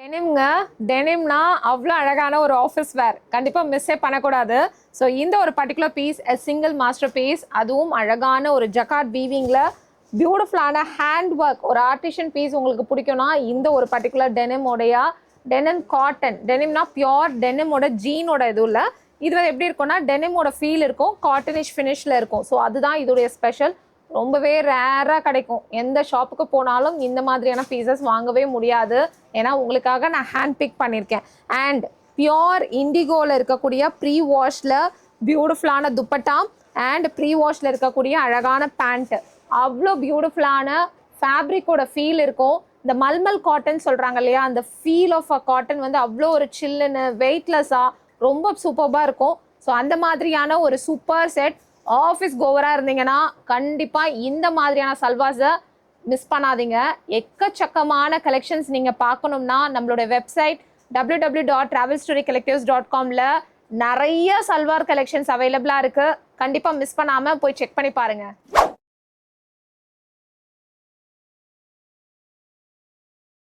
டெனிம்ங்க. டெனிம்னா அவ்வளோ அழகான ஒரு ஆஃபீஸ் வேர். கண்டிப்பாக மிஸ்ஸே பண்ணக்கூடாது. ஸோ இந்த ஒரு particular piece single master piece, அதுவும் அழகான ஒரு ஜக்கார்ட் வீவிங்கில் பியூட்டிஃபுல்லான ஹேண்ட் ஒர்க், ஒரு ஆர்டிஷன் பீஸ் உங்களுக்கு பிடிக்கும்னா இந்த ஒரு பர்டிகுலர் டெனிமோடைய டெனிம் காட்டன். டெனிம்னா பியோர் டெனிமோட ஜீனோட இது இல்லை. இது எப்படி இருக்கும்னா டெனிமோட ஃபீல் இருக்கும், காட்டனிஷ் ஃபினிஷில் இருக்கும். ஸோ அதுதான் இதோடைய ஸ்பெஷல். ரொம்பவே ரேராக கிடைக்கும். எந்த ஷாப்புக்கு போனாலும் இந்த மாதிரியான பீசஸ் வாங்கவே முடியாது. ஏன்னா உங்களுக்காக நான் ஹேண்ட் பிக் பண்ணியிருக்கேன். அண்ட் பியோர் இண்டிகோவில் இருக்கக்கூடிய ப்ரீ வாஷில் பியூட்டிஃபுல்லான துப்பட்டா அண்ட் ப்ரீ வாஷில் இருக்கக்கூடிய அழகான பேண்ட்டு, அவ்வளோ பியூட்டிஃபுல்லான ஃபேப்ரிக்கோட ஃபீல் இருக்கும். இந்த மல்மல் காட்டன் சொல்கிறாங்க இல்லையா, அந்த ஃபீல் ஆஃப் அ காட்டன் வந்து அவ்வளோ ஒரு சில்லுன்னு வெயிட்லெஸ்ஸாக ரொம்ப சூப்பராக இருக்கும். ஸோ அந்த மாதிரியான ஒரு சூப்பர் செட். ஆஃபீஸ் கோவராக இருந்தீங்கன்னா கண்டிப்பாக இந்த மாதிரியான சல்வாஸை மிஸ் பண்ணாதீங்க. எக்கச்சக்கமான கலெக்ஷன்ஸ் நீங்கள் பார்க்கணும்னா நம்மளோட வெப்சைட் www.travelstorycollectives.comல நிறைய சல்வார் கலெக்ஷன்ஸ் அவைலபிளாக இருக்குது. கண்டிப்பாக மிஸ் பண்ணாமல் போய் செக் பண்ணி பாருங்கள்.